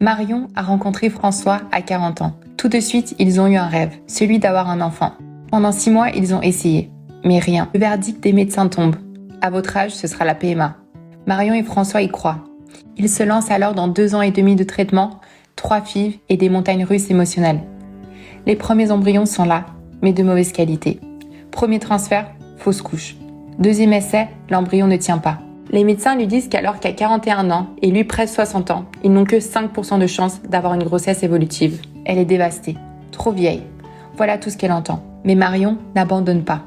Marion a rencontré François à 40 ans. Tout de suite, ils ont eu un rêve, celui d'avoir un enfant. Pendant 6 mois, ils ont essayé. Mais rien. Le verdict des médecins tombe. À votre âge, ce sera la PMA. Marion et François y croient. Ils se lancent alors dans 2 ans et demi de traitement, 3 FIV et des montagnes russes émotionnelles. Les premiers embryons sont là, mais de mauvaise qualité. Premier transfert, fausse couche. Deuxième essai, l'embryon ne tient pas. Les médecins lui disent qu'alors qu'à 41 ans et lui presque 60 ans, ils n'ont que 5% de chance d'avoir une grossesse évolutive. Elle est dévastée, trop vieille. Voilà tout ce qu'elle entend. Mais Marion n'abandonne pas.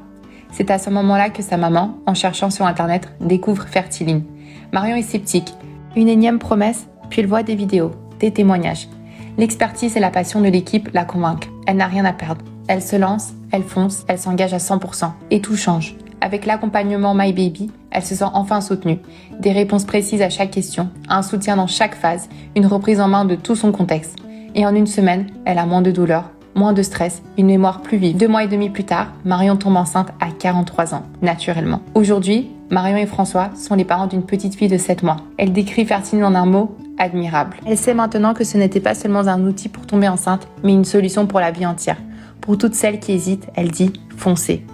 C'est à ce moment-là que sa maman, en cherchant sur internet, découvre Fertiline. Marion est sceptique. Une énième promesse, puis elle voit des vidéos, des témoignages. L'expertise et la passion de l'équipe la convainquent. Elle n'a rien à perdre. Elle se lance, elle fonce, elle s'engage à 100%. Et tout change. Avec l'accompagnement My Baby, elle se sent enfin soutenue. Des réponses précises à chaque question, un soutien dans chaque phase, une reprise en main de tout son contexte. Et en une semaine, elle a moins de douleur, moins de stress, une mémoire plus vive. 2 mois et demi plus tard, Marion tombe enceinte à 43 ans, naturellement. Aujourd'hui, Marion et François sont les parents d'une petite fille de 7 mois. Elle décrit Fertiline en un mot, admirable. Elle sait maintenant que ce n'était pas seulement un outil pour tomber enceinte, mais une solution pour la vie entière. Pour toutes celles qui hésitent, elle dit « foncez ».